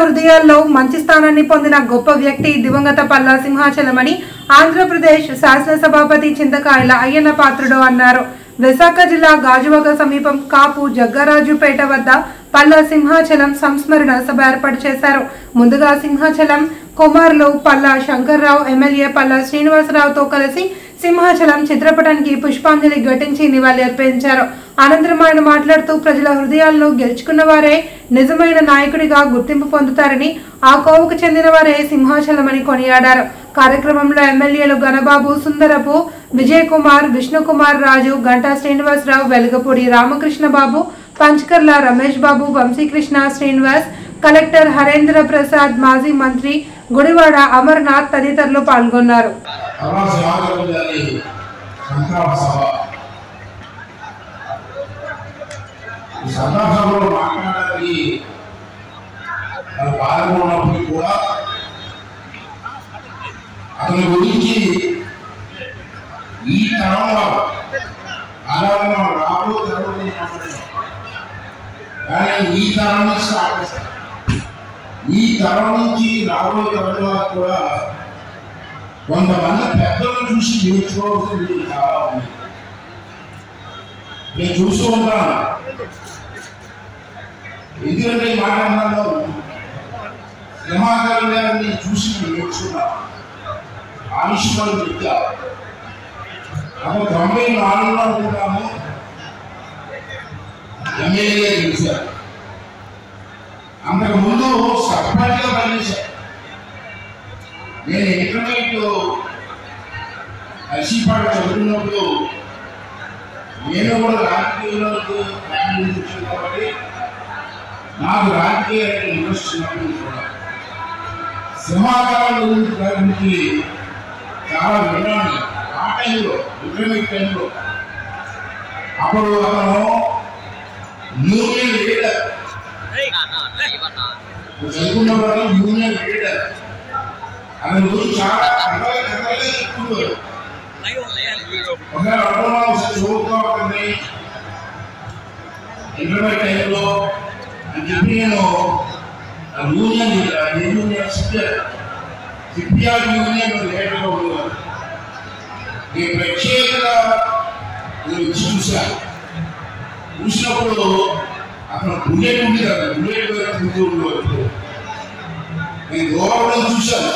హృదయాల్లో మంచి స్థానాన్ని పొందిన గొప్ప వ్యక్తి దివంగత పల్లా సింహాచలమని ఆంధ్రప్రదేశ్ శాసనసభాపతి చింతకాయల అయ్యన్న పాత్రుడు అన్నారు. విశాఖ జిల్లా గాజువాక సమీపం కాపు జగ్గరాజుపేట వద్ద పల్లా సింహాచలం సంస్మరణ సభ ఏర్పాటు చేశారు. ముందుగా సింహాచలం కుమారులు పల్లా శంకర్రావు ఎమ్మెల్యే పల్లా శ్రీనివాసరావుతో కలిసి సింహాచలం చిత్రపటానికి పుష్పాంజలి ఘటించి నివాళి అర్పించారు. అనంతరం ఆయన మాట్లాడుతూ ప్రజల హృదయాలను గెలుచుకున్న వారే నిజమైన నాయకుడిగా గుర్తింపు పొందుతారని, ఆ కోవకు చెందిన వారే సింహాచలమని కొనియాడారు. కార్యక్రమంలో ఎమ్మెల్యేలు గణబాబు, సుందరపు విజయ్ కుమార్, విష్ణుకుమార్ రాజు, గంటా శ్రీనివాసరావు, వెలగపూడి రామకృష్ణ బాబు, పంచకర్ల రమేష్ బాబు, వంశీకృష్ణ శ్రీనివాస్, కలెక్టర్ హరేంద్ర ప్రసాద్, మాజీ మంత్రి గుడివాడ అమర్నాథ్ తదితరులు పాల్గొన్నారు. అతని గురించి ఈ తరంలో అలాగే రాబో తరం కానీ ఈ తరం నుంచి ఆపేస్తారు. ఈ తరం నుంచి రాబోయే తరం కూడా కొంతమంది పెద్దలను చూసి నేర్చుకోవాల్సింది చాలా ఉంది. నేను చూస్తూ ఉంటాను. ఎందుకంటే ఈ మాట అన్నాను, సింహాచలం గారిని చూసి నేర్చుకున్నాను. ఆవిష్కరణ విద్య అప్పుడు 94లో అనుకుంటాము ఎమ్మెల్యేగా గెలిచారు. అంతకుముందు సర్పంచ్గా పనిచేశారు. నేను ఇంటర్మీడియట్ నర్సీపాడు చదువుకున్నప్పుడు నేను కూడా రాజకీయాలకు ఫ్యామిలీ వచ్చాను కాబట్టి నాకు రాజకీయ ఇంట్రెస్ట్ ఉన్నప్పుడు కూడా సింహాచలం గురించి చాలా విన్నాను. ఆ టైంలో ఇంటర్మీడియట్ టైంలో అప్పుడు అతను యూనియన్ లీడర్ చదువుకున్న వాళ్ళు యూనియన్ లీడర్ అతని గురించి చాలా కథలుగా చెప్పుకున్నారు. ఒకసారి చదువుకోవాలి ఇంటర్మీడియట్ టైంలో అని చెప్పి నేను యూనియన్ యూనియన్ సిపిఆర్ యూనియన్ లీడర్గా ఉండేవారు. ఈ ప్రత్యేకంగా నేను చూశాను. చూసినప్పుడు అతను బుల్లెట్ ఉంది కదా, బుల్లెట్ తింటూ ఉండేవారు. నేను దూరంలో చూశాను.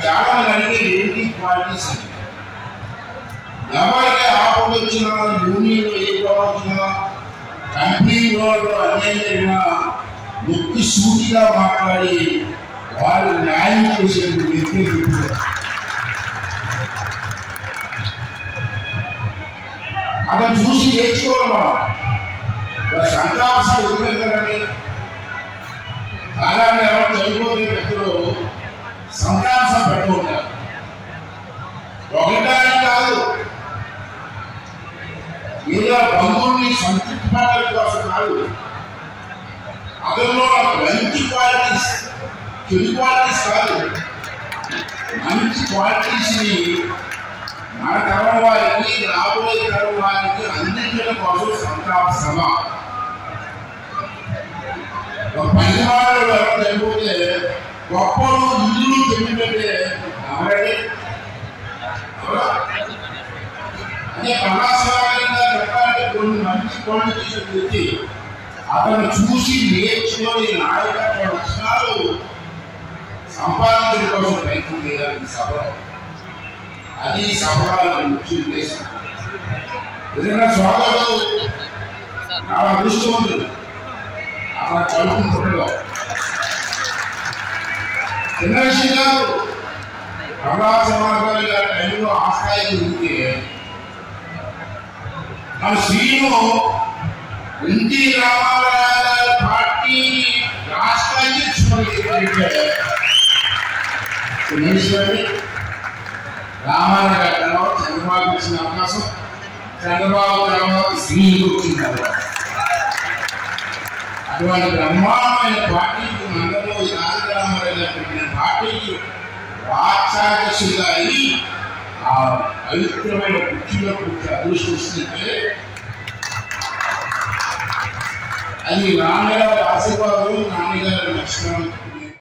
చాలా మంది అడిగే ఏంటి క్వాలిటీస్ అని. ఎవరికి ఆపద వచ్చినా, యూనియన్లో ఏ గొడవ వచ్చినా, కంపెనీ వాళ్ళు అన్యాయం జరిగినా ముక్తి సూటిగా మాట్లాడి వారు న్యాయం చేసేందుకు వ్యక్తి అతను చూసి నేర్చుకోవాలి. సంతాపం వదిలేదని అలాగే ఎవరు చనిపోతే వ్యక్తులు సంతాపం పెట్టుకుంటారు. ఒకటానికి కాదు, ఏదో బంధువుల్ని సంతృప్తిపడడం కోసం కాదు. అతనిలో మంచి క్వాలిటీస్, చెడు క్వాలిటీస్ కాదు, మంచి క్వాలిటీస్ ని మన తరం వారికి, రాబోయే తరం వారికి అందించడం కోసం సంతాప సభ. ఒక పనివాళ్ళు ఎవరు చనిపోతే గొప్పలు ఇల్లు చెప్పినట్టే ఎవరండి అదే కళాశాలంగా చెప్పాలంటే కొన్ని మంచి క్వాలిటీస్ పెట్టి అతను చూసి నేర్చుకొని నాయకత్వ లక్షణాలు సంపాదించడం కోసం ప్రయత్నం చేయాలి సభలో. అది సభలో ముఖ్య ఉద్దేశం. ఏదైనా సోదరుడు చాలా అదృష్టవంతుడు అక్కడ చదువుకుంటుండో చిన్న విషయం కాదు. కళాశాల టైంలో ఆ స్థాయికి ఉంటే మన శ్రీను ఎన్టీ రామారావు పార్టీ రాష్ట్రానికి రామారావు గారి తర్వాత చంద్రబాబు వచ్చిన అవకాశం, చంద్రబాబు తర్వాత శ్రీను వచ్చిన అటువంటి బ్రహ్మాండమైన పార్టీకి మండలంలో తారక రామారావు గారు పెట్టిన పార్టీకి రాష్ట్రాధ్యక్షుడిగా అయి ఆ పవిత్రమైన కుర్చీలో కూర్చొని అదృష్టం వస్తుంటే అది నాన్నగారి ఆశీర్వాదం, నాన్నగారి లక్షణం.